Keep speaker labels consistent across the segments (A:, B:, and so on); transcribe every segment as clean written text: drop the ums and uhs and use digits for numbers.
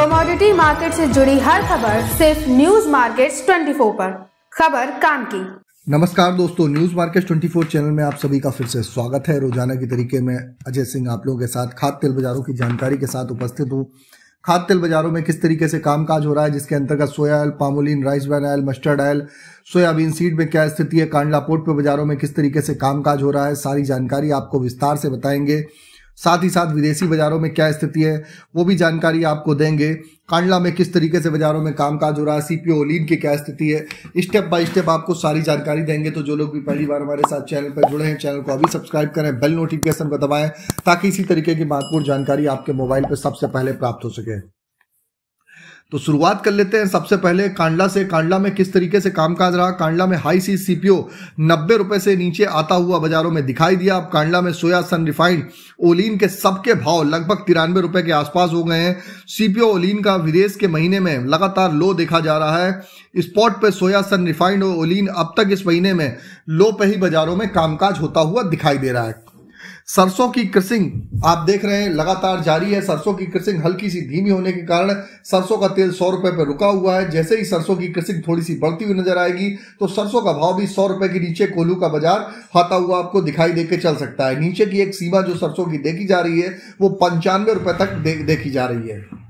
A: Commodity market से जुड़ी हर खबर सिर्फ न्यूज मार्केट्स 24 पर। खबर काम की।
B: नमस्कार दोस्तों, न्यूज मार्केट्स 24 चैनल में आप सभी का फिर से स्वागत है। रोजाना की तरीके में अजय सिंह आप लोगों के साथ खाद्य तेल बाजारों की जानकारी के साथ उपस्थित हूँ। खाद्य तेल बाजारों में किस तरीके से कामकाज हो रहा है, जिसके अंतर्गत सोया oil, palmolein, rice bran oil, mustard oil, soybean seed में क्या स्थिति है, कांडला पोर्ट पे बाजारों में किस तरीके से कामकाज हो रहा है, सारी जानकारी आपको विस्तार से बताएंगे। साथ ही साथ विदेशी बाजारों में क्या स्थिति है वो भी जानकारी आपको देंगे। कांडला में किस तरीके से बाजारों में कामकाज हो रहा है, सीपीओ ओलिन की क्या स्थिति है, स्टेप बाय स्टेप आपको सारी जानकारी देंगे। तो जो लोग भी पहली बार हमारे साथ चैनल पर जुड़े हैं, चैनल को अभी सब्सक्राइब करें, बेल नोटिफिकेशन को दबाएं ताकि इसी तरीके की महत्वपूर्ण जानकारी आपके मोबाइल पर सबसे पहले प्राप्त हो सके। तो शुरुआत कर लेते हैं सबसे पहले कांडला से। कांडला में किस तरीके से कामकाज रहा। कांडला में हाई सी सीपीओ 90 रुपए से नीचे आता हुआ बाजारों में दिखाई दिया। अब कांडला में सोया सन रिफाइंड ओलिन के सबके भाव लगभग 93 रुपए के आसपास हो गए हैं। सीपीओ ओलिन का विदेश के महीने में लगातार लो देखा जा रहा है। स्पॉट पे सोया सन रिफाइंड और ओलिन अब तक इस महीने में लो पे ही बाजारों में कामकाज होता हुआ दिखाई दे रहा है। सरसों की क्रशिंग आप देख रहे हैं लगातार जारी है। सरसों की क्रशिंग हल्की सी धीमी होने के कारण सरसों का तेल 100 रुपए पर रुका हुआ है। जैसे ही सरसों की क्रशिंग थोड़ी सी बढ़ती हुई नजर आएगी तो सरसों का भाव भी 100 रुपए के नीचे कोल्हू का बाजार आता हुआ आपको दिखाई देके चल सकता है। नीचे की एक सीमा जो सरसों की देखी जा रही है वो 95 रुपए तक देखी जा रही है।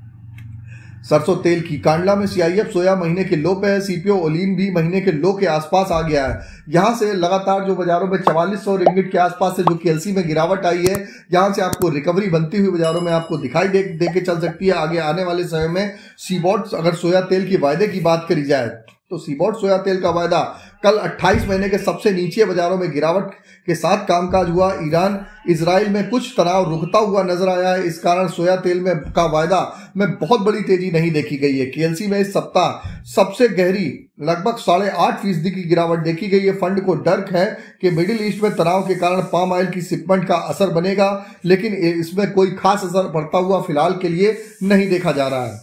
B: सरसों तेल की कांडला में सीआईएफ सोया महीने के लो पे है। सीपीओ ओलिन भी महीने के लो के आसपास आ गया है। यहां से लगातार जो बाजारों में 4400 रिंगिट के आसपास से जो केएलसी में गिरावट आई है, यहां से आपको रिकवरी बनती हुई बाजारों में आपको दिखाई दे के चल सकती है। आगे आने वाले समय में सीबॉट अगर सोया तेल की वायदे की बात करी जाए तो सीबॉट सोया तेल का वायदा कल 28 महीने के सबसे नीचे बाजारों में गिरावट के साथ कामकाज हुआ। ईरान इजराइल में कुछ तनाव रुकता हुआ नजर आया है। इस कारण सोया तेल में का वायदा में बहुत बड़ी तेजी नहीं देखी गई है। केएलसी में इस सप्ताह सबसे गहरी लगभग 8.5% की गिरावट देखी गई है। फंड को डर है कि मिडिल ईस्ट में तनाव के कारण पाम ऑयल की शिपमेंट का असर बनेगा, लेकिन इसमें कोई खास असर पड़ता हुआ फिलहाल के लिए नहीं देखा जा रहा है।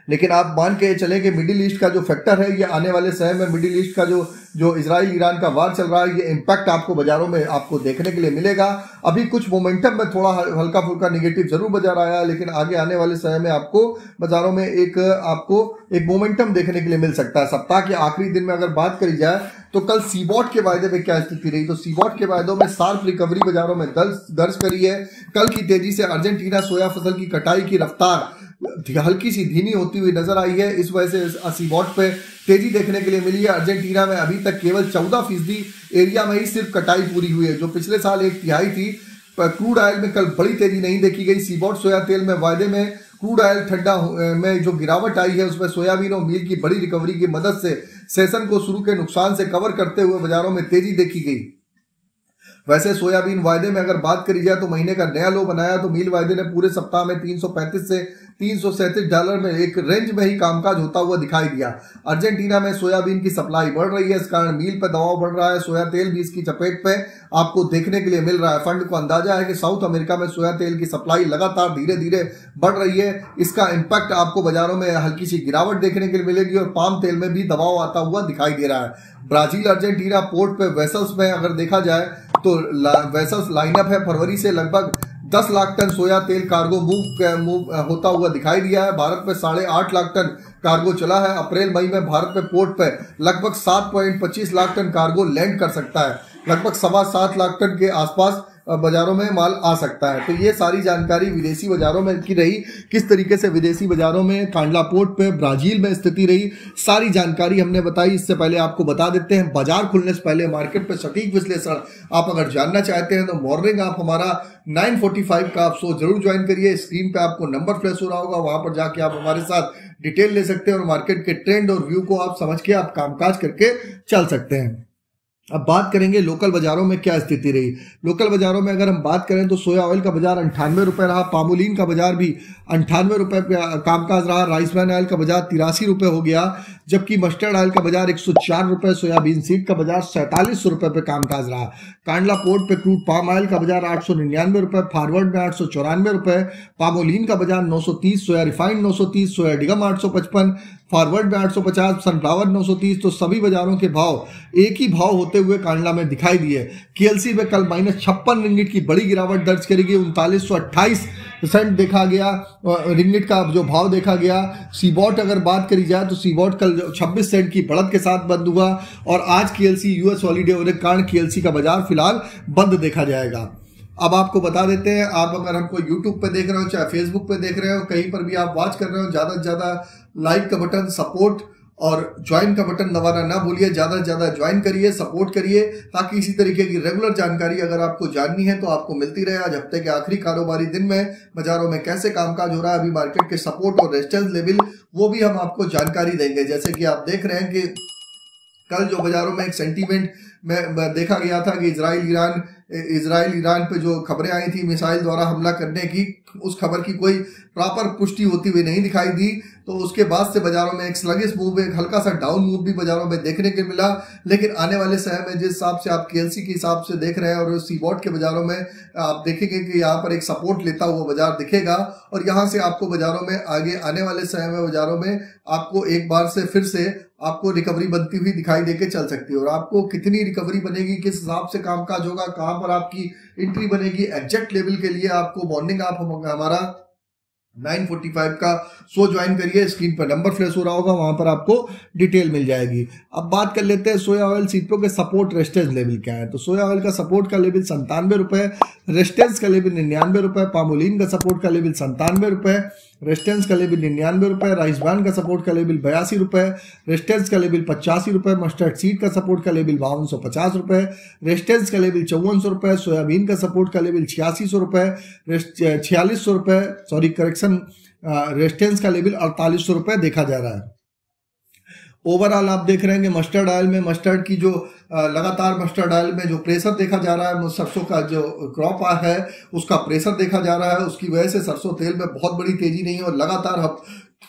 B: लेकिन आप मान के चलें कि मिडिल ईस्ट का जो फैक्टर है ये आने वाले समय में मिडिल ईस्ट का जो इजराइल ईरान का वार चल रहा है, ये इम्पैक्ट आपको बाजारों में आपको देखने के लिए मिलेगा। अभी कुछ मोमेंटम में थोड़ा हल्का फुल्का नेगेटिव जरूर बाजार आया है, लेकिन आगे आने वाले समय में आपको बाजारों में आपको एक मोमेंटम देखने के लिए मिल सकता है। सप्ताह के आखिरी दिन में अगर बात करी जाए तो कल सीबॉट के वायदे में क्या स्थिति रही, तो सीबॉट के वायदों में शार्प रिकवरी बाजारों में दर्ज करी है। कल की तेजी से अर्जेंटीना सोया फसल की कटाई की रफ्तार हल्की सी धीमी होती हुई नजर आई है। इस वजह से सीबॉट पे तेजी देखने के लिए मिली है। अर्जेंटीना में अभी तक केवल 14% एरिया में ही सिर्फ कटाई पूरी हुई है, जो पिछले साल 1/3 थी। क्रूड ऑयल में कल बड़ी तेजी नहीं देखी गई। सीबॉट सोया तेल में वायदे में क्रूड ऑयल ठंडा में जो गिरावट आई है उसमें सोयाबीन और मील की बड़ी रिकवरी की मदद से सेशन को शुरू के नुकसान से कवर करते हुए बाजारों में तेजी देखी गई। वैसे सोयाबीन वायदे में अगर बात करी जाए तो महीने का नया लो बनाया, तो मील वायदे ने पूरे सप्ताह में 335 से 337 डॉलर में एक रेंज में ही कामकाज होता हुआ दिखाई दिया। अर्जेंटीना में सोयाबीन की सप्लाई बढ़ रही है, इस कारण मील पर दबाव बढ़ रहा है। सोया तेल भी इसकी चपेट पे आपको देखने के लिए मिल रहा है। फंड को अंदाजा है कि साउथ अमेरिका में सोया तेल की सप्लाई लगातार धीरे धीरे बढ़ रही है। इसका इम्पैक्ट आपको बाजारों में हल्की सी गिरावट देखने के लिए मिलेगी और पाम तेल में भी दबाव आता हुआ दिखाई दे रहा है। ब्राजील अर्जेंटीना पोर्ट पे वेसल्स में अगर देखा जाए तो वेसल्स लाइनअप है। फरवरी से लगभग 10 लाख टन सोया तेल कार्गो मूव होता हुआ दिखाई दिया है। भारत में 8.5 लाख टन कार्गो चला है। अप्रैल मई में भारत में पोर्ट पे लगभग 7.25 लाख टन कार्गो लैंड कर सकता है। लगभग 7.25 लाख टन के आसपास बाजारों में माल आ सकता है। तो ये सारी जानकारी विदेशी बाजारों में की रही, किस तरीके से विदेशी बाजारों में कांडला पोर्ट पे ब्राजील में स्थिति रही, सारी जानकारी हमने बताई। इससे पहले आपको बता देते हैं बाजार खुलने से पहले मार्केट पे सटीक विश्लेषण आप अगर जानना चाहते हैं तो मॉर्निंग आप हमारा 9:45 का आप शो जरूर ज्वाइन करिए। स्क्रीन पे आपको नंबर फ्लैश हो रहा होगा, वहां पर जाके आप हमारे साथ डिटेल ले सकते हैं और मार्केट के ट्रेंड और व्यू को आप समझ के आप कामकाज करके चल सकते हैं। अब बात करेंगे लोकल बाजारों में क्या स्थिति रही। लोकल बाजारों में अगर हम बात करें तो सोया ऑयल का बाजार 98 रुपए रहा। पामोलिन का बाजार भी 98 रुपए पे कामकाज रहा। राइस ब्रान ऑयल का बाजार 83 रुपए हो गया, जबकि मस्टर्ड ऑयल का बाजार 104 रुपए, सोयाबीन सीड का बाजार 47 रुपए पे कामकाज रहा। कांडला पोर्ट पे क्रूड पाम ऑयल का बाजार 899 रुपए, फॉरवर्ड में 894 रुपए, पामोलिन का बाजार 930, सोया रिफाइंड 930, सोया डिगम 855, फॉरवर्ड में 850, सनफ्लावर 930। तो सभी बाजारों के भाव एक ही भाव होते हुए कांडला में दिखाई दिए। केएलसी में कल -56 रिंगिट की बड़ी गिरावट दर्ज करेगी, 3928 परसेंट देखा गया रिंगिट का जो भाव देखा गया। सीबॉट अगर बात करी जाए तो सीबॉट कल 26 सेंट की बढ़त के साथ बंद हुआ और आज केएलसी यूएस हॉलीडे होने के कारण केएलसी का बाजार फिलहाल बंद देखा जाएगा। अब आपको बता देते हैं, आप अगर हमको YouTube पे देख रहे हो चाहे Facebook पे देख रहे हो, कहीं पर भी आप वॉच कर रहे हो, ज़्यादा से ज़्यादा लाइक का बटन, सपोर्ट और ज्वाइन का बटन दबाना ना भूलिए। ज़्यादा से ज़्यादा ज्वाइन करिए, सपोर्ट करिए, ताकि इसी तरीके की रेगुलर जानकारी अगर आपको जाननी है तो आपको मिलती रहे। आज हफ्ते के आखिरी कारोबारी दिन में बाजारों में कैसे कामकाज हो रहा है, अभी मार्केट के सपोर्ट और रेजिस्टेंस लेवल वो भी हम आपको जानकारी देंगे। जैसे कि आप देख रहे हैं कि कल जो बाजारों में एक सेंटीमेंट में देखा गया था कि इजराइल ईरान पे जो खबरें आई थी मिसाइल द्वारा हमला करने की, उस खबर की कोई प्रॉपर पुष्टि होती हुई नहीं दिखाई दी। तो उसके बाद से बाजारों में एक स्लगिश मूव, एक हल्का सा डाउन मूव भी बाजारों में देखने को मिला। लेकिन आने वाले समय में जिस हिसाब से आप केएलसी के हिसाब से देख रहे हैं और सीबॉट के बाजारों में आप देखेंगे कि यहाँ पर एक सपोर्ट लेता हुआ बाजार दिखेगा और यहाँ से आपको बाजारों में आगे आने वाले समय में बाजारों में आपको एक बार से फिर से आपको रिकवरी बनती हुई दिखाई देके चल सकती है। और आपको कितनी रिकवरी बनेगी, किस हिसाब से कामकाज होगा, कहां पर आपकी एंट्री बनेगी, एग्जैक्ट लेवल के लिए आपको मॉर्निंग आप हमारा 9:45 का शो ज्वाइन करिए। स्क्रीन पर नंबर फ्लैश हो रहा होगा, वहां पर आपको डिटेल मिल जाएगी। अब बात कर लेते हैं सोया ऑयल सीप्रो के सपोर्ट रेजिस्टेंस लेवल क्या है। तो सोया ऑयल का सपोर्ट का लेवल 97 रुपए, रेजिस्टेंस का लेवल 99 रुपए, पामोलिन का सपोर्ट का लेवल 97 रुपए, रेजिस्टेंस का लेवल 99 रुपए, राइस ब्रांड का सपोर्ट का लेवल 82 रुपए, रेजिस्टेंस का लेवल 85 रुपए, मस्टर्ड सीड का सपोर्ट का लेवल 5250 रुपए, रेजिस्टेंस का लेवल 5400 रुपए, सोयाबीन का सपोर्ट का लेवल 8600 रुपए, 4600 रुपए, सॉरी करेक्शन, रेजिस्टेंस का लेवल 4800 रुपए देखा जा रहा है। ओवरऑल आप देख रहे हैं कि मस्टर्ड ऑयल में मस्टर्ड की जो लगातार मस्टर्ड ऑयल में जो प्रेशर देखा जा रहा है, सरसों का जो क्रॉप है उसका प्रेशर देखा जा रहा है, उसकी वजह से सरसों तेल में बहुत बड़ी तेजी नहीं है। और लगातार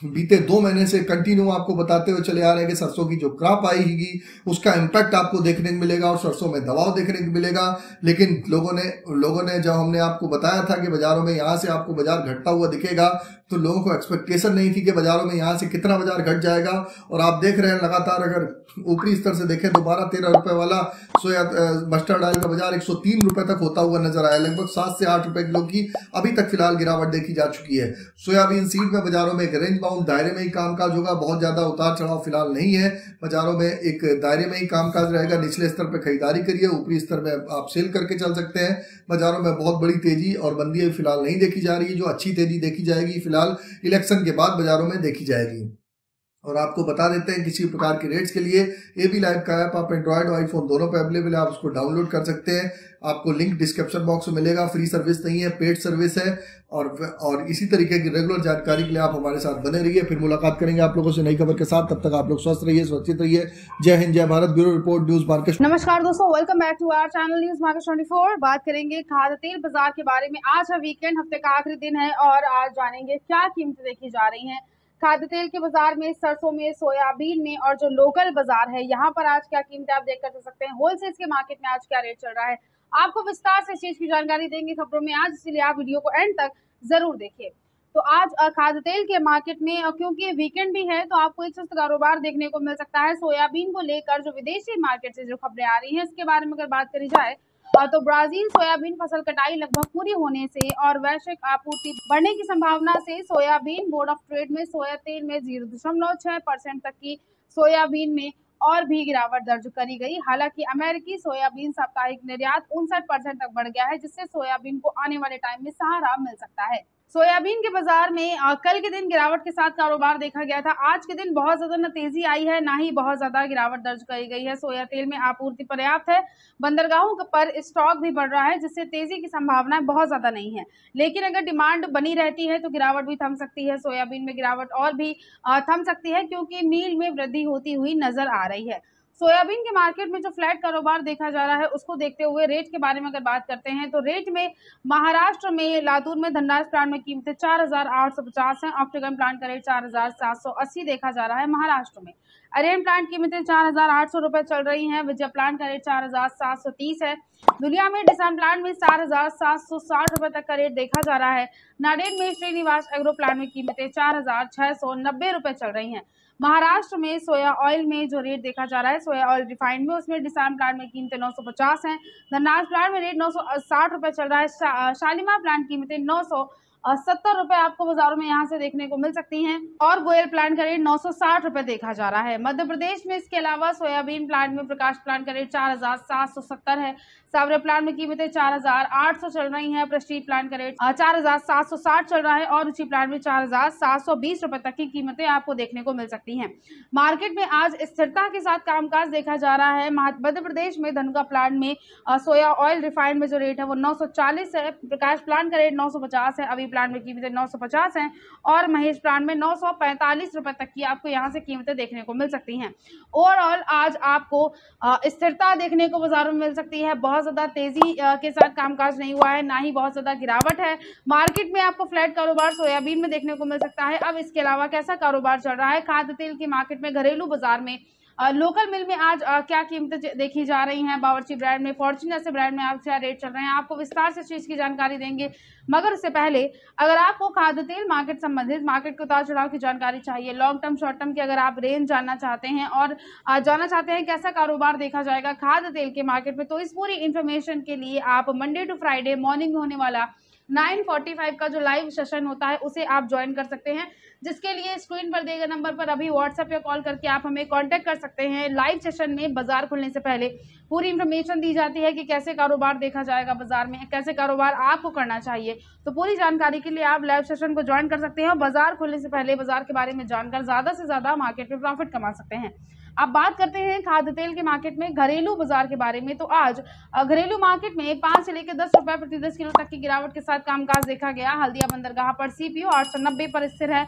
B: बीते 2 महीने से कंटिन्यू आपको बताते हुए चले आ रहे हैं कि सरसों की जो क्रॉप आएगी उसका इम्पैक्ट आपको देखने को मिलेगा और सरसों में दबाव देखने को मिलेगा। लेकिन लोगों ने जब हमने आपको बताया था कि बाजारों में यहाँ से आपको बाजार घटता हुआ दिखेगा, तो लोगों को एक्सपेक्टेशन नहीं थी कि बाजारों में यहाँ से कितना बाजार घट जाएगा। और आप देख रहे हैं लगातार अगर ऊपरी स्तर से देखें तो 12-13 रुपए वाला सोया मस्टर्ड ऑयल का बाजार 103 रुपए तक होता हुआ नजर आया। लगभग 7 से 8 रुपए किलो की अभी तक फिलहाल गिरावट देखी जा चुकी है। सोयाबीन सीड में बाजारों में एक रेंज बाउंड दायरे में ही कामकाज होगा, बहुत ज्यादा उतार चढ़ाव फिलहाल नहीं है। बाजारों में एक दायरे में ही कामकाज रहेगा। निचले स्तर पर खरीदारी करिए, ऊपरी स्तर में आप सेल करके चल सकते हैं। बाजारों में बहुत बड़ी तेजी और मंदी फिलहाल नहीं देखी जा रही है। जो अच्छी तेजी देखी जाएगी फिलहाल इलेक्शन के बाद बाजारों में देखी जाएगी। और आपको बता देते हैं किसी प्रकार के रेट्स के लिए एबी लाइव का ऐप आप एंड्रॉयड और आईफोन दोनों पे अवेलेबल है, आप उसको डाउनलोड कर सकते हैं। आपको लिंक डिस्क्रिप्शन बॉक्स में मिलेगा। फ्री सर्विस नहीं है, पेड सर्विस है। और इसी तरीके की रेगुलर जानकारी के लिए आप हमारे साथ बने रहिए। फिर मुलाकात करेंगे आप लोगों से नई खबर के साथ। तब तक आप लोग स्वस्थ रहिए, सुरक्षित रहिए। जय हिंद, जय Bharat. Bureau report, news market.
A: नमस्कार दोस्तों, welcome back to our channel news market 24। बात करेंगे खाद्य तेल बाजार के बारे में। आज है वीकेंड, हफ्ते का आखिरी दिन है और आज जानेंगे क्या कीमतें देखी जा रही हैं खाद्य तेल के बाजार में, सरसों में, सोयाबीन में और जो लोकल बाजार है यहाँ पर आज क्या कीमतें आप देख कर चल सकते हैं। होलसेल के मार्केट में आज क्या रेट चल रहा है, आपको विस्तार से इस चीज की जानकारी देंगे खबरों में आज, इसलिए आप वीडियो को एंड तक जरूर देखिए। तो आज खाद्य तेल के मार्केट में क्योंकि वीकेंड भी है तो आपको एक सुस्त कारोबार देखने को मिल सकता है। सोयाबीन को लेकर जो विदेशी मार्केट से जो खबरें आ रही हैं इसके बारे में अगर बात करी जाए तो ब्राजील सोयाबीन फसल कटाई लगभग पूरी होने से और वैश्विक आपूर्ति बढ़ने की संभावना से सोयाबीन बोर्ड ऑफ ट्रेड में सोया तेल में 0.6% तक की सोयाबीन में और भी गिरावट दर्ज करी गई। हालांकि अमेरिकी सोयाबीन साप्ताहिक निर्यात 59% तक बढ़ गया है, जिससे सोयाबीन को आने वाले टाइम में सहारा मिल सकता है। सोयाबीन के बाजार में कल के दिन गिरावट के साथ कारोबार देखा गया था। आज के दिन बहुत ज्यादा न तेजी आई है, ना ही बहुत ज्यादा गिरावट दर्ज करी गई है। सोया तेल में आपूर्ति पर्याप्त है, बंदरगाहों पर स्टॉक भी बढ़ रहा है, जिससे तेजी की संभावना बहुत ज्यादा नहीं है। लेकिन अगर डिमांड बनी रहती है तो गिरावट भी थम सकती है। सोयाबीन में गिरावट और भी थम सकती है क्योंकि मील में वृद्धि होती हुई नजर आ रही है। सोयाबीन के मार्केट में जो फ्लैट कारोबार देखा जा रहा है उसको देखते हुए रेट के बारे में अगर बात करते हैं तो रेट में महाराष्ट्र में लातूर में धनराज प्लांट में कीमतें 4850 हैं। ऑक्टेगन प्लांट का रेट 4780 देखा जा रहा है महाराष्ट्र में। अरेन प्लांट की कीमतें 4800 रुपए चल रही हैं। विजय प्लांट का रेट 4730 है। दुनिया में डिसान प्लांट में 4760 रुपए तक का रेट देखा जा रहा है। नाडेड में श्रीनिवास एग्रो प्लांट में कीमतें 4690 रुपए चल रही हैं। महाराष्ट्र में सोया ऑयल में जो रेट देखा जा रहा है, सोया ऑयल रिफाइंड में, उसमें डिसान प्लांट में कीमतें 950 हैं। धनराज प्लांट में रेट 960 रुपए चल रहा है। शालीमार प्लांट कीमतें 70 रुपए आपको बाजारों में यहाँ से देखने को मिल सकती हैं। और गोयल प्लांट का रेट 960 रुपए देखा जा रहा है। मध्य प्रदेश में इसके अलावा सोयाबीन प्लांट में प्रकाश प्लांट का रेट 4770 है। सावरे प्लांट में कीमतें 4800 चल रही हैं। प्रेस्टीज प्लांट का रेट 4760 चल रहा है और रुचि प्लांट में 4720 रुपए तक की कीमतें आपको देखने को मिल सकती हैं। मार्केट में आज स्थिरता के साथ कामकाज देखा जा रहा है। मध्य प्रदेश में धनुका प्लांट में सोया ऑयल रिफाइंड में जो रेट है वो 940 है। प्रकाश प्लांट का रेट 950 है। अभी प्लांट में कीमतें 950 हैं और महेश प्लांट में 945 रुपए तक की आपको यहाँ से कीमतें देखने को मिल सकती हैं। ओवरऑल आज आपको स्थिरता देखने को बाजारों में मिल सकती है। बहुत ज्यादा तेजी के साथ कामकाज नहीं हुआ है, ना ही बहुत ज्यादा गिरावट है। मार्केट में आपको फ्लैट कारोबार सोयाबीन में देखने को मिल सकता है। अब इसके अलावा कैसा कारोबार चल रहा है खाद्य तेल की मार्केट में, घरेलू बाजार में, लोकल मिल में आज क्या कीमतें देखी जा रही हैं, बावर्ची ब्रांड में, फॉर्च्यून जैसे ब्रांड में आज क्या रेट चल रहे हैं, आपको विस्तार से इस चीज की जानकारी देंगे। मगर उससे पहले अगर आपको खाद्य तेल मार्केट संबंधित मार्केट के उतार चढ़ाव की जानकारी चाहिए, लॉन्ग टर्म शॉर्ट टर्म की अगर आप रेंज जानना चाहते हैं और जानना चाहते हैं कैसा कारोबार देखा जाएगा खाद्य तेल के मार्केट में, तो इस पूरी इंफॉर्मेशन के लिए आप मंडे टू फ्राइडे मॉर्निंग में होने वाला 9:45 का जो लाइव सेशन होता है उसे आप ज्वाइन कर सकते हैं, जिसके लिए स्क्रीन पर दिए गए नंबर पर अभी व्हाट्सएप या कॉल करके आप हमें कांटेक्ट कर सकते हैं। लाइव सेशन में बाजार खुलने से पहले पूरी इंफॉर्मेशन दी जाती है कि कैसे कारोबार देखा जाएगा बाजार में, कैसे कारोबार आपको करना चाहिए। तो पूरी जानकारी के लिए आप लाइव सेशन को ज्वाइन कर सकते हैं और बाजार खुलने से पहले बाजार के बारे में जानकर ज्यादा से ज्यादा मार्केट में प्रॉफिट कमा सकते हैं। अब बात करते हैं खाद्य तेल के मार्केट में घरेलू बाजार के बारे में। तो आज घरेलू मार्केट में 5 से लेकर 10 रुपए प्रति 10 किलो तक की गिरावट के साथ कामकाज देखा गया। हल्दिया बंदरगाह पर सीपीओ 890 पर स्थिर है,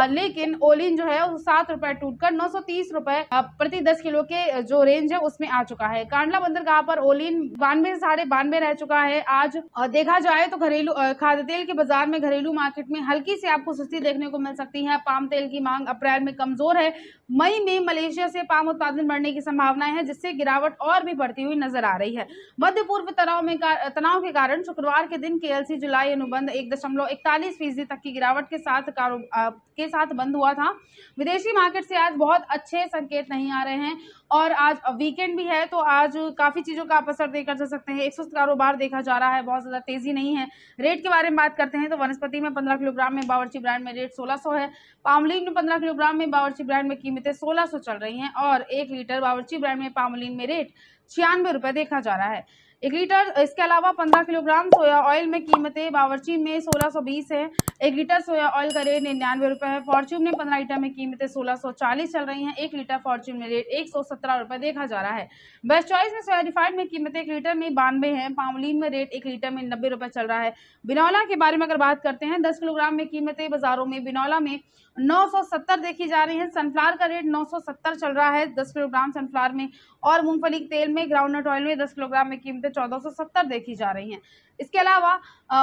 A: लेकिन ओलिन जो है वो 7 रुपए टूटकर 930 रुपए प्रति 10 किलो के जो रेंज है उसमें आ चुका है। कांडला बंदरगाह पर ओलिन 92 से 92.5 रह चुका है। आज देखा जाए तो घरेलू खाद्य तेल के बाजार में घरेलू मार्केट में हल्की से आपको सस्ती देखने को मिल सकती है। पाम तेल की मांग अप्रैल में कमजोर है। मई में मलेशिया से पाम उत्पादन बढ़ने की संभावनाएं हैं, जिससे गिरावट और भी बढ़ती हुई नजर आ रही है। मध्य पूर्व तनाव के कारण शुक्रवार के दिन केएलसी जुलाई अनुबंध 1.41% तक की गिरावट के साथ बंद हुआ था। विदेशी मार्केट से आज बहुत अच्छे संकेत नहीं आ रहे हैं और आज वीकेंड भी है, तो आज काफी चीजों का आप असर देखकर जा सकते हैं। एक सुस्त कारोबार देखा जा रहा है, बहुत ज्यादा तेजी नहीं है। रेट के बारे में बात करते हैं तो वनस्पति में 15 किलोग्राम में बावर्ची ब्रांड में रेट 1600 है। पामोलिन में 15 किलोग्राम में बावर्ची ब्रांड में कीमतें 1600 चल रही हैं और 1 लीटर बावर्ची ब्रांड में पामोलिन में रेट 96 रुपए देखा जा रहा है 1 लीटर। इसके अलावा 15 किलोग्राम सोया ऑयल में कीमतें बावर्ची में 1620 है। 1 लीटर सोया ऑयल का रेट 99 रुपए है। फॉर्च्यून में 15 लीटर में कीमतें 1640 चल रही हैं। 1 लीटर फॉर्च्यून में रेट 117 रुपए देखा जा रहा है। बेस्ट चॉइस में सोया रिफाइंड में कीमतें 1 लीटर में 92 है। पामोलिन में रेट 1 लीटर में 90 रुपए चल रहा है। बिनौला के बारे में अगर बात करते हैं, 10 किलोग्राम में कीमतें बाजारों में बिनौला में 970 देखी जा रही है। सनफ्लावर का रेट 970 चल रहा है 10 किलोग्राम सनफ्लावर में, और मूंगफली के तेल में ग्राउंडनट ऑयल में 10 किलोग्राम में कीमतें 1470 देखी जा रही हैं। इसके अलावा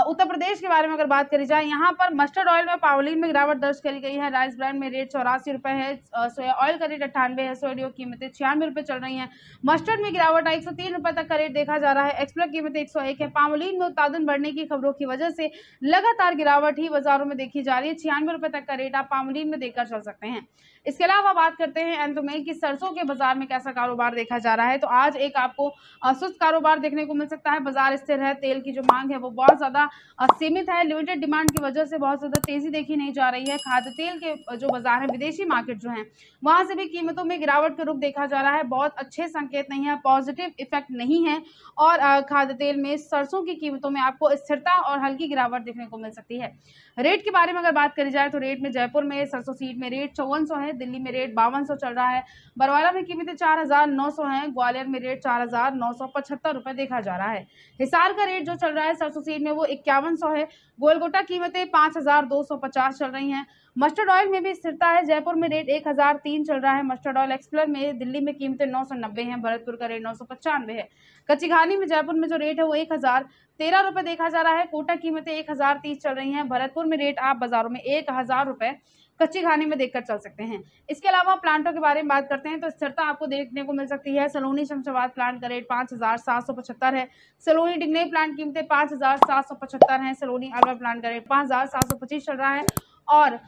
A: उत्तर प्रदेश के बारे में अगर बात करी जाए, यहाँ पर मस्टर्ड ऑयल में पावोलिन में गिरावट दर्ज करी गई है। राइस ब्रांड में रेट 84 रुपए है। सोया ऑयल का रेट 98 है। सोडियो कीमतें 96 रुपए चल रही हैं। मस्टर्ड में गिरावट 103 रुपए तक का रेट देखा जा रहा है। एक्सप्रेस कीमतें 101 है। पामोलिन में उत्पादन बढ़ने की खबरों की वजह से लगातार गिरावट ही बाजारों में देखी जा रही है। 96 रुपए तक का रेट आप पामोलिन में देखकर चल सकते हैं। इसके अलावा बात करते हैं अंत में कि सरसों के बाजार में कैसा कारोबार देखा जा रहा है। तो आज एक आपको सुस्त कारोबार देखने को मिल सकता है। बाजार स्थिर है। तेल की जो मांग है वो बहुत ज्यादा सीमित है। लिमिटेड डिमांड की वजह से बहुत ज्यादा तेजी देखी नहीं जा रही है। खाद्य तेल के जो बाजार है, विदेशी मार्केट जो है, वहां से भी कीमतों में गिरावट का रुख देखा जा रहा है। बहुत अच्छे संकेत नहीं है, पॉजिटिव इफेक्ट नहीं है और खाद्य तेल में सरसों की कीमतों में आपको स्थिरता और हल्की गिरावट देखने को मिल सकती है। रेट के बारे में अगर बात करी जाए तो रेट में जयपुर में सरसों सीड में रेट 5400 है। दिल्ली में रेट 5200 चल रहा है। बरवाला में कीमतें 4900 है। ग्वालियर में रेट 4975 रुपए देखा जा रहा है। हिसार का रेट जो चल रहा है सरसों सीड में वो 5100 है। गोलगोटा कीमतें 5250 चल रही हैं। मस्टर्ड ऑयल में भी स्थिरता है। जयपुर में रेट 1003 चल रहा है मस्टर्ड ऑयल एक्सप्लोर में। दिल्ली में कीमतें 990 हैं। भरतपुर का रेट 995 है। कच्ची घानी में जयपुर में जो रेट है वो 1013 रुपए देखा जा रहा है। कोटा कीमतें 1030 चल रही हैं। भरतपुर में रेट आप बाजारों में 1000 रुपए कच्ची घानी में देखकर चल सकते हैं। इसके अलावा प्लांटों के बारे में बात करते हैं तो स्थिरता आपको देखने को मिल सकती है। सलोनी शमशाबाद प्लांट का रेट 5775 है। सलोनी डिग्नई प्लांट कीमतें 5775 है। सलोनी अलवर प्लांट का रेट 5725 चल रहा है और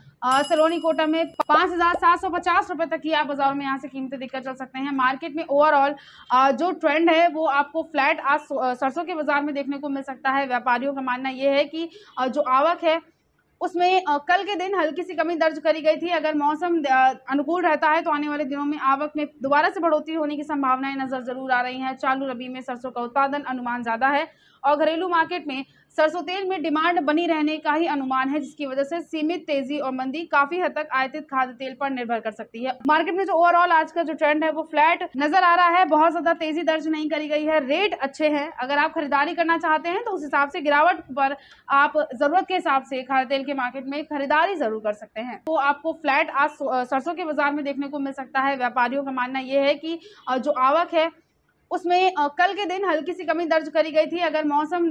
A: सलोनी कोटा में 5750 रुपए तक की आप बाजारों में यहाँ से कीमतें देखकर चल सकते हैं। मार्केट में ओवरऑल जो ट्रेंड है वो आपको फ्लैट आज सरसों के बाजार में देखने को मिल सकता है। व्यापारियों का मानना यह है कि जो आवक है उसमें कल के दिन हल्की सी कमी दर्ज करी गई थी। अगर मौसम अनुकूल रहता है तो आने वाले दिनों में आवक में दोबारा से बढ़ोतरी होने की संभावनाएं नजर जरूर आ रही हैं। चालू रबी में सरसों का उत्पादन अनुमान ज्यादा है और घरेलू मार्केट में सरसों तेल में डिमांड बनी रहने का ही अनुमान है, जिसकी वजह से सीमित तेजी और मंदी काफी हद तक आयातित खाद्य तेल पर निर्भर कर सकती है। मार्केट में जो ओवरऑल आज का जो ट्रेंड है वो फ्लैट नजर आ रहा है, बहुत ज्यादा तेजी दर्ज नहीं करी गई है, रेट अच्छे हैं। अगर आप खरीदारी करना चाहते हैं तो उस हिसाब से गिरावट पर आप जरूरत के हिसाब से खाद्य तेल के मार्केट में खरीदारी जरूर कर सकते हैं। तो आपको फ्लैट आज सरसों के बाजार में देखने को मिल सकता है। व्यापारियों का मानना यह है कि जो आवक है उसमें कल के दिन हल्की सी कमी दर्ज करी गई थी। अगर मौसम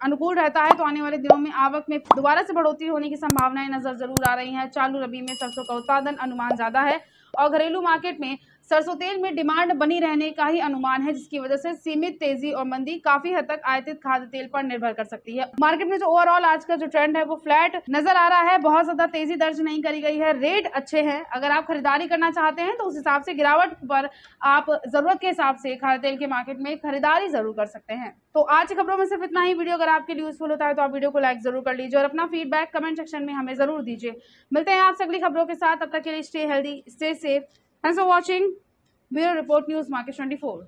A: अनुकूल रहता है तो आने वाले दिनों में आवक में दोबारा से बढ़ोतरी होने की संभावनाएं नजर जरूर आ रही हैं। चालू रबी में सरसों का उत्पादन अनुमान ज्यादा है और घरेलू मार्केट में सरसों तेल में डिमांड बनी रहने का ही अनुमान है, जिसकी वजह से सीमित तेजी और मंदी काफी हद तक आयातित खाद्य तेल पर निर्भर कर सकती है। मार्केट में जो ओवरऑल आज का जो ट्रेंड है वो फ्लैट नजर आ रहा है, बहुत ज्यादा तेजी दर्ज नहीं करी गई है, रेट अच्छे हैं। अगर आप खरीदारी करना चाहते हैं तो उस हिसाब से गिरावट पर आप जरूरत के हिसाब से खाद्य तेल के मार्केट में खरीदारी जरूर कर सकते हैं। तो आज की खबरों में सिर्फ इतना ही। वीडियो अगर आपके लिए यूजफुल होता है तो आप वीडियो को लाइक जरूर कर लीजिए और अपना फीडबैक कमेंट सेक्शन में हमें जरूर दीजिए। मिलते हैं आपसे अगली खबरों के साथ, तब तक के लिए stay healthy, stay safe. Thanks for watching. Bureau report news market 24।